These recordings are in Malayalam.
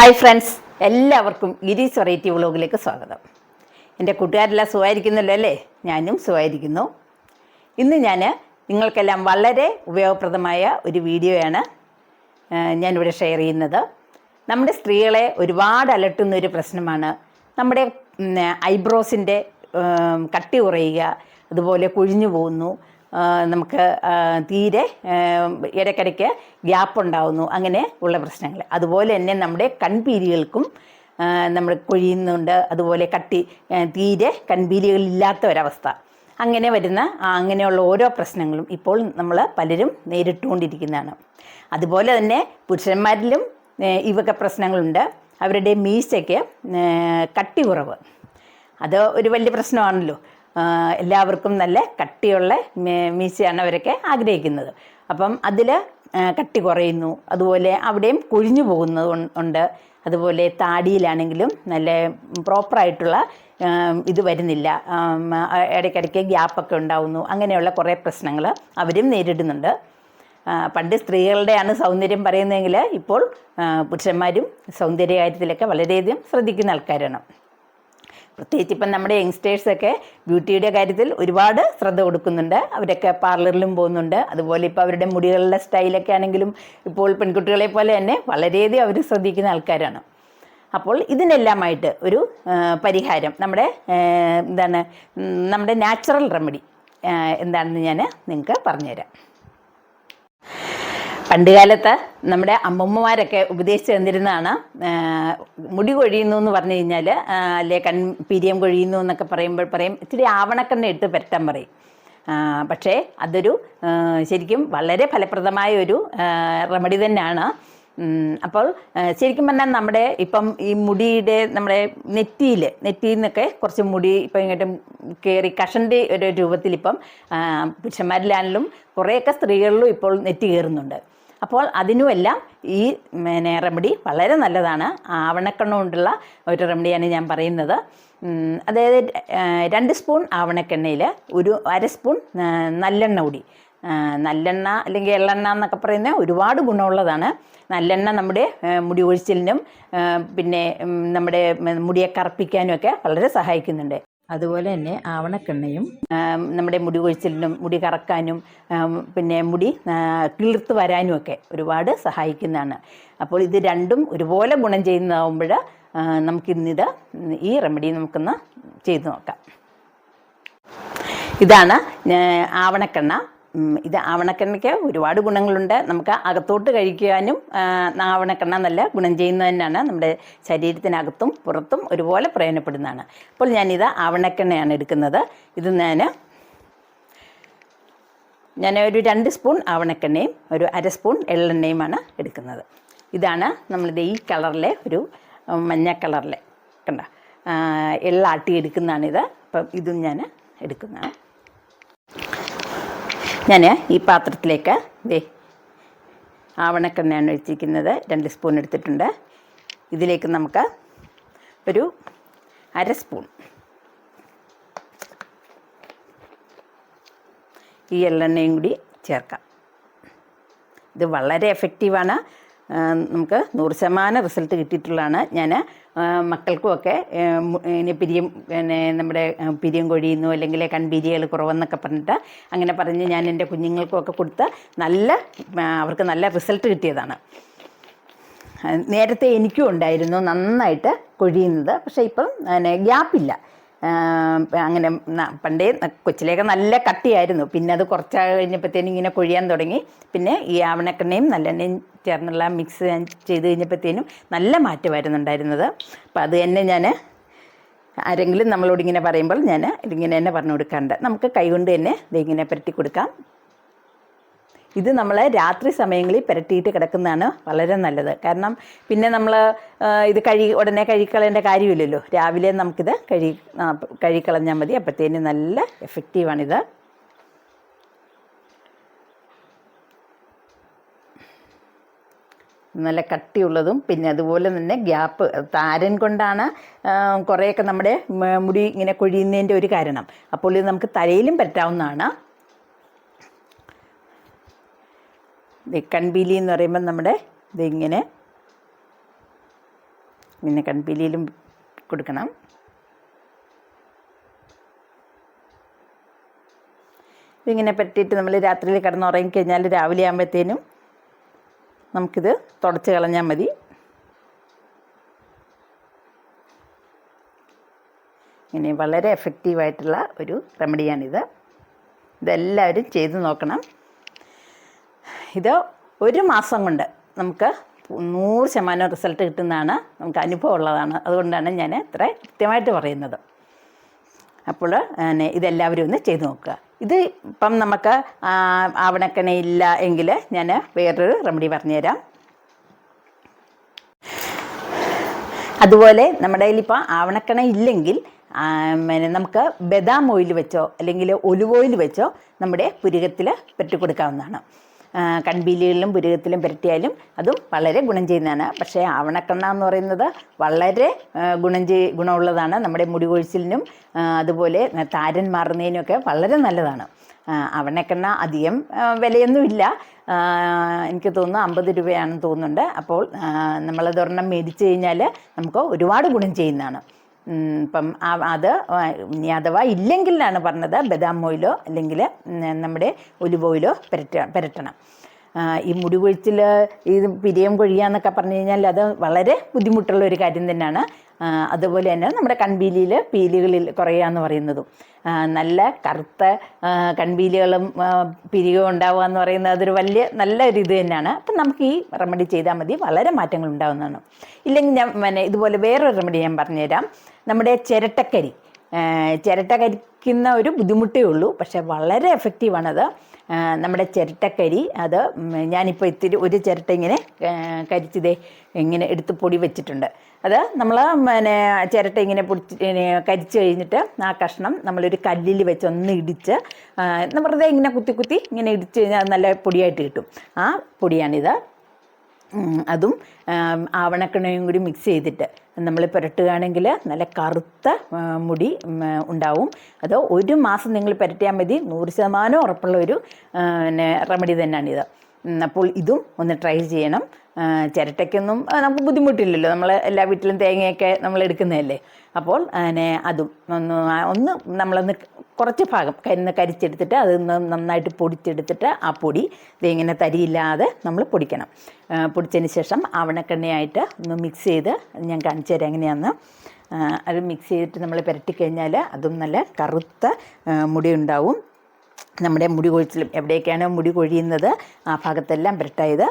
ഹായ് ഫ്രണ്ട്സ്, എല്ലാവർക്കും ഗിരീസ് വെറൈറ്റി വ്ളോഗിലേക്ക് സ്വാഗതം. എൻ്റെ കൂട്ടുകാരെല്ലാം സുഖമായിരിക്കുന്നല്ലോ അല്ലേ? ഞാനും സുഖമായിരിക്കുന്നു. ഇന്ന് ഞാൻ നിങ്ങൾക്കെല്ലാം വളരെ ഉപയോഗപ്രദമായ ഒരു വീഡിയോയാണ് ഞാനിവിടെ ഷെയർ ചെയ്യുന്നത്. നമ്മുടെ സ്ത്രീകളെ ഒരുപാട് അലട്ടുന്നൊരു പ്രശ്നമാണ് നമ്മുടെ ഐബ്രോസിൻ്റെ കട്ടി കുറയുക, അതുപോലെ കൊഴിഞ്ഞു പോകുന്നു, നമുക്ക് തീരെ ഇടയ്ക്കിടയ്ക്ക് ഗ്യാപ്പ് ഉണ്ടാകുന്നു, അങ്ങനെ ഉള്ള പ്രശ്നങ്ങൾ. അതുപോലെ തന്നെ നമ്മുടെ കൺപീലികൾക്കും നമ്മൾ കൊഴിയുന്നുണ്ട്, അതുപോലെ തീരെ കൺപീലികളില്ലാത്ത ഒരവസ്ഥ, അങ്ങനെ വരുന്ന അങ്ങനെയുള്ള ഓരോ പ്രശ്നങ്ങളും ഇപ്പോൾ നമ്മൾ പലരും നേരിട്ടുകൊണ്ടിരിക്കുന്നതാണ്. അതുപോലെ തന്നെ പുരുഷന്മാരിലും ഇവയൊക്കെ പ്രശ്നങ്ങളുണ്ട്. അവരുടെ മീശയ്ക്ക് കട്ടി കുറവ്, അത് ഒരു വലിയ പ്രശ്നമാണല്ലോ. എല്ലാവർക്കും നല്ല കട്ടിയുള്ള മീശയാണ് അവരൊക്കെ ആഗ്രഹിക്കുന്നത്. അപ്പം അതിൽ കട്ടി കുറയുന്നു, അതുപോലെ അവിടെയും കൊഴിഞ്ഞു പോകുന്നത് ഉണ്ട്. അതുപോലെ താടിയിലാണെങ്കിലും നല്ല പ്രോപ്പറായിട്ടുള്ള ഇത് വരുന്നില്ല, ഇടയ്ക്കിടയ്ക്ക് ഗ്യാപ്പൊക്കെ ഉണ്ടാകുന്നു, അങ്ങനെയുള്ള കുറേ പ്രശ്നങ്ങൾ അവരും നേരിടുന്നുണ്ട്. പണ്ട് സ്ത്രീകളുടെയാണ് സൗന്ദര്യം പറയുന്നതെങ്കിൽ ഇപ്പോൾ പുരുഷന്മാരും സൗന്ദര്യ കാര്യത്തിലൊക്കെ വളരെയധികം ശ്രദ്ധിക്കുന്ന ആൾക്കാരാണ്. പ്രത്യേകിച്ച് ഇപ്പം നമ്മുടെ യങ്സ്റ്റേഴ്സൊക്കെ ബ്യൂട്ടിയുടെ കാര്യത്തിൽ ഒരുപാട് ശ്രദ്ധ കൊടുക്കുന്നുണ്ട്. അവരൊക്കെ പാർലറിലും പോകുന്നുണ്ട്. അതുപോലെ ഇപ്പോൾ അവരുടെ മുടികളുടെ സ്റ്റൈലൊക്കെ ആണെങ്കിലും ഇപ്പോൾ പെൺകുട്ടികളെ പോലെ തന്നെ വളരെയധികം അവർ ശ്രദ്ധിക്കുന്ന ആൾക്കാരാണ്. അപ്പോൾ ഇതിനെല്ലാമായിട്ട് ഒരു പരിഹാരം, നമ്മുടെ നാച്ചുറൽ റെമഡി എന്താണെന്ന് ഞാൻ നിങ്ങൾക്ക് പറഞ്ഞുതരാം. പണ്ട് കാലത്ത് നമ്മുടെ അമ്മമ്മമാരൊക്കെ ഉപദേശിച്ച് തന്നിരുന്നതാണ്, മുടി കൊഴിയുന്നു എന്ന് പറഞ്ഞു കഴിഞ്ഞാൽ, അല്ലെ പീരിയം കൊഴിയുന്നു എന്നൊക്കെ പറയും ഇത്തിരി ആവണക്കെണ്ണ ഇട്ട് പെരട്ടാൻ പറയും. പക്ഷേ അതൊരു ശരിക്കും വളരെ ഫലപ്രദമായ ഒരു റെമഡി തന്നെയാണ്. അപ്പോൾ ശരിക്കും പറഞ്ഞാൽ നമ്മുടെ ഇപ്പം ഈ മുടിയുടെ നമ്മുടെ നെറ്റിയിൽ നിന്നൊക്കെ കുറച്ച് മുടി ഇപ്പം ഇങ്ങോട്ട് കയറി കഷൻ്റെ ഒരു രൂപത്തിൽ ഇപ്പം പുരുഷന്മാരിലാണെങ്കിലും കുറേയൊക്കെ സ്ത്രീകളിലും ഇപ്പോൾ നെറ്റി കയറുന്നുണ്ട്. അപ്പോൾ അതിനുമെല്ലാം ഈ റെമഡി വളരെ നല്ലതാണ്. ആവണക്കെണ്ണ കൊണ്ടുള്ള ഒരു റെമഡിയാണ് ഞാൻ പറയുന്നത്. അതായത് 2 സ്പൂൺ ആവണക്കെണ്ണയിൽ ഒരു 1/2 സ്പൂൺ നല്ലെണ്ണ കൂടി. നല്ലെണ്ണ അല്ലെങ്കിൽ എള്ളെണ്ണ എന്നൊക്കെ പറയുന്നത് ഒരുപാട് ഗുണമുള്ളതാണ്. നല്ലെണ്ണ നമ്മുടെ മുടി ഒഴിച്ചിലിനും പിന്നെ നമ്മുടെ മുടിയെ കറുപ്പിക്കാനും ഒക്കെ വളരെ സഹായിക്കുന്നുണ്ട്. അതുപോലെ തന്നെ ആവണക്കെണ്ണയും നമ്മുടെ മുടി കൊഴിച്ചിലിനും മുടി കറക്കാനും പിന്നെ മുടി കിളിർത്ത് വരാനും ഒക്കെ ഒരുപാട് സഹായിക്കുന്നതാണ്. അപ്പോൾ ഇത് രണ്ടും ഒരുപോലെ ഗുണം ചെയ്യുന്നതാകുമ്പോൾ ഈ റെമഡി നമുക്കൊന്ന് ചെയ്തു നോക്കാം. ഇതാണ് ആവണക്കെണ്ണ. ഇത് ആവണക്കെണ്ണയ്ക്ക് ഒരുപാട് ഗുണങ്ങളുണ്ട്. നമുക്ക് അകത്തോട്ട് കഴിക്കാനും ആവണക്കെണ്ണ നല്ല ഗുണം ചെയ്യുന്നത് തന്നെയാണ്. നമ്മുടെ ശരീരത്തിനകത്തും പുറത്തും ഒരുപോലെ പ്രയോജനപ്പെടുന്നതാണ്. അപ്പോൾ ഞാനിത് ആവണക്കെണ്ണയാണ് എടുക്കുന്നത്. ഇത് ഞാൻ ഒരു 2 സ്പൂൺ ആവണക്കെണ്ണയും ഒരു 1/2 സ്പൂൺ എള്ളെണ്ണയുമാണ് എടുക്കുന്നത്. ഇതാണ് നമ്മളിത് ഈ കളറിലെ ഒരു മഞ്ഞ കളറിലെ കണ്ട എള്ളാട്ടി എടുക്കുന്നതാണിത്. അപ്പം ഇതും ഞാൻ എടുക്കുന്നതാണ്. ഞാൻ ഈ പാത്രത്തിലേക്ക് ആവണക്കെണ്ണയാണ് ഒഴിച്ചിരിക്കുന്നത്. 2 സ്പൂൺ എടുത്തിട്ടുണ്ട്. ഇതിലേക്ക് നമുക്ക് ഒരു 1/2 സ്പൂൺ ഈ എള്ളെണ്ണയും കൂടി ചേർക്കാം. ഇത് വളരെ എഫക്റ്റീവാണ്. നമുക്ക് 100% റിസൾട്ട് കിട്ടിയിട്ടുള്ളതാണ്. ഞാൻ മക്കൾക്കുമൊക്കെ നമ്മുടെ പിരിയം കൊഴിയുന്നു അല്ലെങ്കിൽ കൺപീരിയകൾ കുറവെന്നൊക്കെ പറഞ്ഞിട്ട് അങ്ങനെ പറഞ്ഞ് ഞാൻ എൻ്റെ കുഞ്ഞുങ്ങൾക്കുമൊക്കെ കൊടുത്ത് അവർക്ക് നല്ല റിസൾട്ട് കിട്ടിയതാണ്. നേരത്തെ എനിക്കും ഉണ്ടായിരുന്നു നന്നായിട്ട് കൊഴിയുന്നത്. പക്ഷേ ഇപ്പം ഗ്യാപ്പില്ല. അങ്ങനെ പണ്ടേ കൊച്ചിലേക്ക് നല്ല കട്ടിയായിരുന്നു. പിന്നെ അത് കുറച്ച് കഴിഞ്ഞപ്പോഴത്തേനും ഇങ്ങനെ കൊഴിയാൻ തുടങ്ങി. പിന്നെ ഈ ആവണക്കെണ്ണയും നല്ലെണ്ണയും ചേർന്നുള്ള മിക്സ് ചെയ്ത് കഴിഞ്ഞപ്പോഴത്തേനും നല്ല മാറ്റമായിരുന്നു ഉണ്ടായിരുന്നത്. അപ്പം അത് തന്നെ ഞാൻ ആരെങ്കിലും നമ്മളോട് ഇങ്ങനെ പറയുമ്പോൾ ഞാൻ ഇതിങ്ങനെ തന്നെ പറഞ്ഞു കൊടുക്കാറുണ്ട്. നമുക്ക് കൈകൊണ്ട് തന്നെ ഇതിങ്ങനെ പുരട്ടി കൊടുക്കാം. ഇത് നമ്മൾ രാത്രി സമയങ്ങളിൽ പുരട്ടിയിട്ട് കിടക്കുന്നതാണ് വളരെ നല്ലത്. കാരണം പിന്നെ നമ്മൾ ഇത് ഉടനെ കഴുകിക്കളയേണ്ട കാര്യമില്ലല്ലോ. രാവിലെ നമുക്കിത് കഴുകിക്കളഞ്ഞാൽ മതി. അപ്പോഴത്തേനും നല്ല എഫക്റ്റീവാണിത്. നല്ല കട്ടിയുള്ളതും പിന്നെ അതുപോലെ തന്നെ ഗ്യാപ്പ് താരൻ കൊണ്ടാണ് കുറേയൊക്കെ നമ്മുടെ മുടി ഇങ്ങനെ കൊഴിയുന്നതിൻ്റെ ഒരു കാരണം. അപ്പോൾ ഇത് നമുക്ക് തലയിലും പറ്റാവുന്നതാണ്. കൺപീലി എന്ന് പറയുമ്പോൾ നമ്മുടെ ഇതിങ്ങനെ പിന്നെ കൺപീലിയിലും കൊടുക്കണം. ഇതിങ്ങനെ പറ്റിയിട്ട് നമ്മൾ രാത്രിയിൽ കിടന്നുറങ്ങിക്കഴിഞ്ഞാൽ രാവിലെ ആകുമ്പോഴത്തേനും നമുക്കിത് തുടച്ച് കളഞ്ഞാൽ മതി. ഇങ്ങനെ വളരെ എഫക്റ്റീവായിട്ടുള്ള ഒരു റെമഡിയാണിത്. ഇതെല്ലാവരും ചെയ്ത് നോക്കണം. ഇത് 1 മാസം കൊണ്ട് നമുക്ക് 100% റിസൾട്ട് കിട്ടുന്നതാണ്. നമുക്ക് അനുഭവം ഉള്ളതാണ്. അതുകൊണ്ടാണ് ഞാൻ ഇത്ര കൃത്യമായിട്ട് പറയുന്നത്. അപ്പോൾ ഇതെല്ലാവരും ഒന്ന് ചെയ്ത് നോക്കുക. ഇത് ഇപ്പം നമുക്ക് ആവണക്കണയില്ല എങ്കിൽ ഞാൻ വേറൊരു റെമഡി പറഞ്ഞുതരാം. അതുപോലെ നമ്മുടെ കയ്യിലിപ്പോൾ ആവണക്കണ ഇല്ലെങ്കിൽ നമുക്ക് ബദാം ഓയിൽ വെച്ചോ അല്ലെങ്കിൽ ഒലിവ് ഓയിൽ വെച്ചോ നമ്മുടെ പുരികത്തിൽ പുരട്ടി കൊടുക്കാവുന്നതാണ്. കൺപീലികളിലും പുരികത്തിലും പുരട്ടിയാലും അതും വളരെ ഗുണം ചെയ്യുന്നതാണ്. പക്ഷേ ആവണക്കെണ്ണ എന്ന് പറയുന്നത് വളരെ ഗുണമുള്ളതാണ്. നമ്മുടെ മുടി കൊഴിച്ചിലിനും അതുപോലെ താരൻ മാറുന്നതിനൊക്കെ വളരെ നല്ലതാണ്. ആവണക്കെണ്ണ അധികം വിലയൊന്നുമില്ല. എനിക്ക് തോന്നുന്നു 50 രൂപയാണെന്ന് തോന്നുന്നുണ്ട്. അപ്പോൾ നമ്മളതൊരെണ്ണം മേടിച്ച് കഴിഞ്ഞാൽ നമുക്ക് ഒരുപാട് ഗുണം ചെയ്യുന്നതാണ്. ഇപ്പം അത് ഇനി അഥവാ ഇല്ലെങ്കിലാണ് പറഞ്ഞത് ബദാം ഓയിലോ അല്ലെങ്കിൽ നമ്മുടെ ഒലിവ് ഓയിലോ പുരട്ടണം. ഈ മുടി കൊഴിച്ചിൽ ഈ പിരിയം കൊഴിയുക എന്നൊക്കെ പറഞ്ഞു കഴിഞ്ഞാൽ അത് വളരെ ബുദ്ധിമുട്ടുള്ള ഒരു കാര്യം തന്നെയാണ്. അതുപോലെ തന്നെ നമ്മുടെ കൺപീലിയിൽ പീലികളിൽ കുറയുക എന്ന് പറയുന്നതും നല്ല കറുത്ത കൺപീലികളും പിരികവും ഉണ്ടാവുക എന്ന് പറയുന്നത് അതൊരു നല്ലൊരു ഇത് തന്നെയാണ്. അപ്പം നമുക്ക് ഈ റെമഡി ചെയ്താൽ മതി, വളരെ മാറ്റങ്ങൾ ഉണ്ടാവുന്നതാണ്. ഇല്ലെങ്കിൽ ഞാൻ ഇതുപോലെ വേറൊരു റെമഡി ഞാൻ പറഞ്ഞുതരാം. നമ്മുടെ ചിരട്ടക്കരി കരിക്കുന്ന ഒരു ബുദ്ധിമുട്ടേ ഉള്ളൂ, പക്ഷേ വളരെ എഫക്റ്റീവാണത്. നമ്മുടെ ചിരട്ടക്കരി അത് ഞാനിപ്പോൾ ഒരു ചിരട്ട ഇങ്ങനെ കരിച്ചതേ ഇങ്ങനെ എടുത്ത് പൊടി വെച്ചിട്ടുണ്ട്. അത് നമ്മൾ ചിരട്ട ഇങ്ങനെ കരിച്ച് കഴിഞ്ഞിട്ട് ആ കഷ്ണം നമ്മളൊരു കല്ലിൽ വെച്ച് ഒന്ന് ഇടിച്ച് വെറുതെ ഇങ്ങനെ കുത്തി ഇങ്ങനെ ഇടിച്ച് കഴിഞ്ഞാൽ അത് നല്ല പൊടിയായിട്ട് കിട്ടും. ആ പൊടിയാണിത്. അതും ആവണക്കെണ്ണയും കൂടി മിക്സ് ചെയ്തിട്ട് നമ്മൾ പുരട്ടുകയാണെങ്കിൽ നല്ല കറുത്ത മുടി ഉണ്ടാവും. അത് 1 മാസം നിങ്ങൾ പുരട്ടിയാൽ മതി. 100% ഉറപ്പുള്ള ഒരു റെമഡി തന്നെയാണിത്. അപ്പോൾ ഇതും ഒന്ന് ട്രൈ ചെയ്യണം. ചിരട്ടയ്ക്കൊന്നും നമുക്ക് ബുദ്ധിമുട്ടില്ലല്ലോ, നമ്മൾ എല്ലാ വീട്ടിലും തേങ്ങയൊക്കെ നമ്മൾ എടുക്കുന്നതല്ലേ. അപ്പോൾ അതും ഒന്ന് നമ്മളൊന്ന് കുറച്ച് ഭാഗം കരിച്ചെടുത്തിട്ട് അതൊന്ന് നന്നായിട്ട് പൊടിച്ചെടുത്തിട്ട് ആ പൊടി ഇതിങ്ങനെ തരിയില്ലാതെ നമ്മൾ പൊടിക്കണം. പൊടിച്ചതിന് ശേഷം ആവണക്കെണ്ണയായിട്ട് ഒന്ന് മിക്സ് ചെയ്ത് ഞാൻ കാണിച്ചു തരാം എങ്ങനെയാണെന്ന്. അത് മിക്സ് ചെയ്തിട്ട് നമ്മൾ പുരട്ടിക്കഴിഞ്ഞാൽ അതും നല്ല കറുത്ത മുടി ഉണ്ടാവും. നമ്മുടെ മുടി കൊഴിച്ചിലും എവിടെയൊക്കെയാണ് മുടി കൊഴിയുന്നത് ആ ഭാഗത്തെല്ലാം പുരട്ടായത്.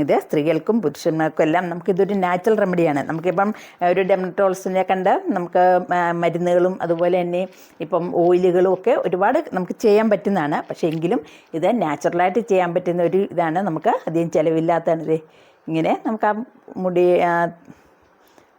ഇത് സ്ത്രീകൾക്കും പുരുഷന്മാർക്കും എല്ലാം നമുക്കിതൊരു നാച്ചുറൽ റെമഡിയാണ്. നമുക്കിപ്പം ഒരു ഡെർമറ്റോളജിസ്റ്റിനെ കണ്ട് നമുക്ക് മരുന്നുകളും അതുപോലെ തന്നെ ഇപ്പം ഓയിലുകളും ഒക്കെ ഒരുപാട് നമുക്ക് ചെയ്യാൻ പറ്റുന്നതാണ്. പക്ഷേ എങ്കിലും ഇത് നാച്ചുറലായിട്ട് ചെയ്യാൻ പറ്റുന്ന ഒരു ഇതാണ്. നമുക്ക് അധികം ചിലവില്ലാത്തതാണ്. ഇത് ഇങ്ങനെ നമുക്ക് ആ മുടി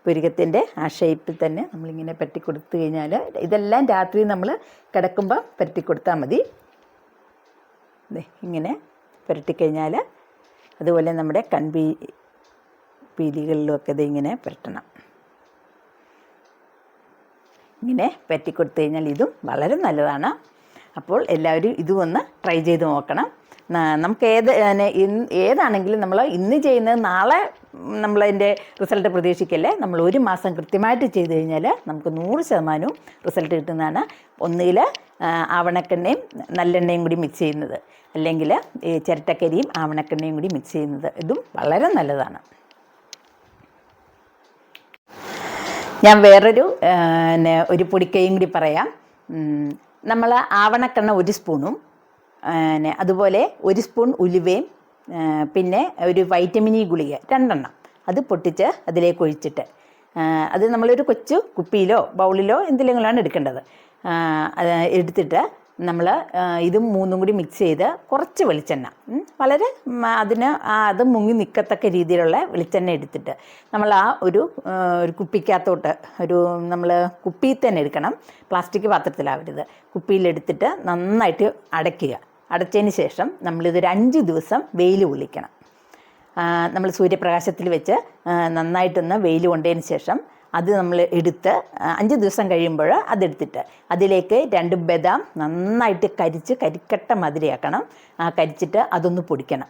പുരികത്തിൻ്റെ ആ ഷേപ്പിൽ തന്നെ നമ്മളിങ്ങനെ പരട്ടി കൊടുത്തു കഴിഞ്ഞാൽ ഇതെല്ലാം രാത്രി നമ്മൾ കിടക്കുമ്പോൾ പരട്ടി കൊടുത്താൽ മതി. ഇങ്ങനെ പുരട്ടിക്കഴിഞ്ഞാൽ അതുപോലെ നമ്മുടെ പീലികളിലുമൊക്കെ ഇതിങ്ങനെ പുരട്ടണം. ഇങ്ങനെ പരട്ടിക്കൊടുത്തു കഴിഞ്ഞാൽ ഇതും വളരെ നല്ലതാണ്. അപ്പോൾ എല്ലാവരും ഇതും ഒന്ന് ട്രൈ ചെയ്ത് നോക്കണം. നമുക്ക് ഏതാണെങ്കിലും നമ്മൾ ഇന്ന് ചെയ്യുന്നത് നാളെ നമ്മളതിൻ്റെ റിസൾട്ട് പ്രതീക്ഷിക്കല്ലേ. നമ്മൾ 1 മാസം കൃത്യമായിട്ട് ചെയ്ത് കഴിഞ്ഞാൽ നമുക്ക് 100% റിസൾട്ട് കിട്ടുന്നതാണ്. ഒന്നുകിൽ ആവണക്കെണ്ണയും നല്ലെണ്ണയും കൂടി മിക്സ് ചെയ്യുന്നത്, അല്ലെങ്കിൽ ഈ ചിരട്ടക്കരിയും ആവണക്കെണ്ണയും കൂടി മിക്സ് ചെയ്യുന്നത്, ഇതും വളരെ നല്ലതാണ്. ഞാൻ വേറൊരു ഒരു പൊടിക്കൈയും കൂടി പറയാം. നമ്മൾ ആവണക്കെണ്ണ 1 സ്പൂണും അതുപോലെ 1 സ്പൂൺ ഉലുവയും പിന്നെ ഒരു വൈറ്റമിൻ ഇ ഗുളിക 2 എണ്ണം അത് പൊട്ടിച്ച് അതിലേക്ക് ഒഴിച്ചിട്ട് അത് നമ്മളൊരു കൊച്ചു കുപ്പിയിലോ ബൗളിലോ എന്തെങ്കിലുമാണ് എടുക്കേണ്ടത്. എടുത്തിട്ട് നമ്മൾ ഇതും 3ഉം കൂടി മിക്സ് ചെയ്ത് കുറച്ച് വെളിച്ചെണ്ണ വളരെ അത് മുങ്ങി നിൽക്കത്തക്ക രീതിയിലുള്ള വെളിച്ചെണ്ണ എടുത്തിട്ട് നമ്മൾ ആ ഒരു കുപ്പിക്കകത്തോട്ട് നമ്മൾ കുപ്പിയിൽ തന്നെ എടുക്കണം, പ്ലാസ്റ്റിക് പാത്രത്തിലാവരുത്. കുപ്പിയിലെടുത്തിട്ട് നന്നായിട്ട് അടയ്ക്കുക. അടച്ചതിന് ശേഷം നമ്മളിതൊരു 5 ദിവസം വെയിൽ കൊള്ളിക്കണം. നമ്മൾ സൂര്യപ്രകാശത്തിൽ വെച്ച് നന്നായിട്ടൊന്ന് വെയിൽ കൊണ്ടതിന് ശേഷം അത് നമ്മൾ എടുത്ത് 5 ദിവസം കഴിയുമ്പോൾ അതെടുത്തിട്ട് അതിലേക്ക് 2 ബദാം നന്നായിട്ട് കരിക്കട്ട മധുരയാക്കണം. കരിച്ചിട്ട് അതൊന്ന് പൊടിക്കണം.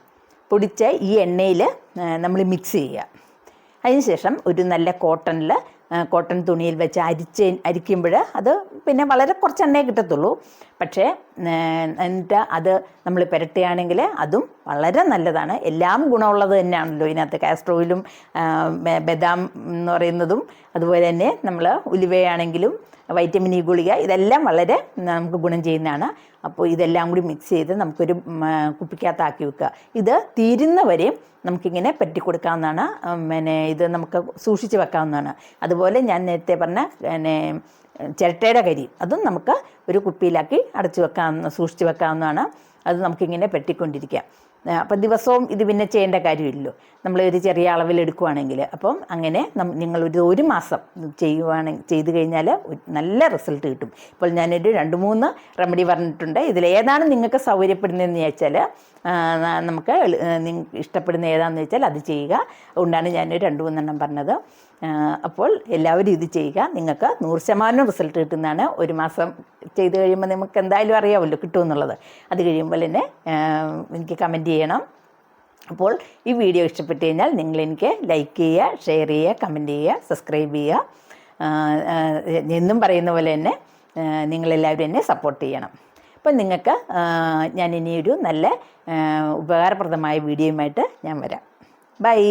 പൊടിച്ച് ഈ എണ്ണയിൽ നമ്മൾ മിക്സ് ചെയ്യുക. അതിനുശേഷം ഒരു നല്ല കോട്ടൺ തുണിയിൽ വെച്ച് അരിക്കുമ്പോൾ അത് പിന്നെ വളരെ കുറച്ച് എണ്ണയെ കിട്ടത്തുള്ളൂ. പക്ഷേ എന്നിട്ട് അത് നമ്മൾ പുരട്ടുകയാണെങ്കിൽ അതും വളരെ നല്ലതാണ്. എല്ലാം ഗുണമുള്ളത് തന്നെയാണല്ലോ ഇതിനകത്ത്. കാസ്റ്റർ ഓയിലും ബദാം എന്ന് പറയുന്നതും അതുപോലെ തന്നെ നമ്മൾ ഉലുവയാണെങ്കിലും വൈറ്റമിൻ ഇ ഗുളിക ഇതെല്ലാം വളരെ നമുക്ക് ഗുണം ചെയ്യുന്നതാണ്. അപ്പോൾ ഇതെല്ലാം കൂടി മിക്സ് ചെയ്ത് നമുക്കൊരു കുപ്പിക്കകത്താക്കി വെക്കുക. ഇത് തീരുന്നവരെയും നമുക്കിങ്ങനെ പറ്റി കൊടുക്കാവുന്നതാണ്. ഇത് നമുക്ക് സൂക്ഷിച്ച് വെക്കാവുന്നതാണ്. അതുപോലെ ഞാൻ നേരത്തെ പറഞ്ഞ ചിരട്ടയുടെ കരി അതും നമുക്ക് ഒരു കുപ്പിയിലാക്കി സൂക്ഷിച്ച് വെക്കാവുന്നതാണ്. അത് നമുക്കിങ്ങനെ പെട്ടിക്കൊണ്ടിരിക്കാം. അപ്പം ദിവസവും ഇത് പിന്നെ ചെയ്യേണ്ട കാര്യമില്ലല്ലോ, നമ്മളൊരു ചെറിയ അളവിലെടുക്കുകയാണെങ്കിൽ. അപ്പം അങ്ങനെ ഒരു മാസം ചെയ്ത് കഴിഞ്ഞാൽ നല്ല റിസൾട്ട് കിട്ടും. ഇപ്പോൾ ഞാനൊരു 2-3 റെമഡി പറഞ്ഞിട്ടുണ്ട്. ഇതിലേതാണ് നിങ്ങൾക്ക് സൗകര്യപ്പെടുന്നതെന്ന് ചോദിച്ചാൽ നമുക്ക് ഇഷ്ടപ്പെടുന്ന ഏതാണെന്ന് വെച്ചാൽ അത് ചെയ്യുക. അതുകൊണ്ടാണ് ഞാനൊരു 2-3 പറഞ്ഞത്. അപ്പോൾ എല്ലാവരും ഇത് ചെയ്യുക. നിങ്ങൾക്ക് 100% റിസൾട്ട് കിട്ടുന്നതാണ്. ഒരു മാസം ചെയ്ത് കഴിയുമ്പോൾ നമുക്ക് എന്തായാലും അറിയാമല്ലോ കിട്ടുമെന്നുള്ളത്. അത് കഴിയുമ്പോൾ തന്നെ എനിക്ക് കമൻറ്റ് ചെയ്യണം. അപ്പോൾ ഈ വീഡിയോ ഇഷ്ടപ്പെട്ട് കഴിഞ്ഞാൽ നിങ്ങളെനിക്ക് ലൈക്ക് ചെയ്യുക, ഷെയർ ചെയ്യുക, കമൻറ്റ് ചെയ്യുക, സബ്സ്ക്രൈബ് ചെയ്യുക. എന്നും പറയുന്ന പോലെ തന്നെ നിങ്ങളെല്ലാവരും എന്നെ സപ്പോർട്ട് ചെയ്യണം. അപ്പം നിങ്ങൾക്ക് ഞാൻ ഇനിയൊരു നല്ല ഉപകാരപ്രദമായ വീഡിയോയുമായിട്ട് ഞാൻ വരാം. ബൈ.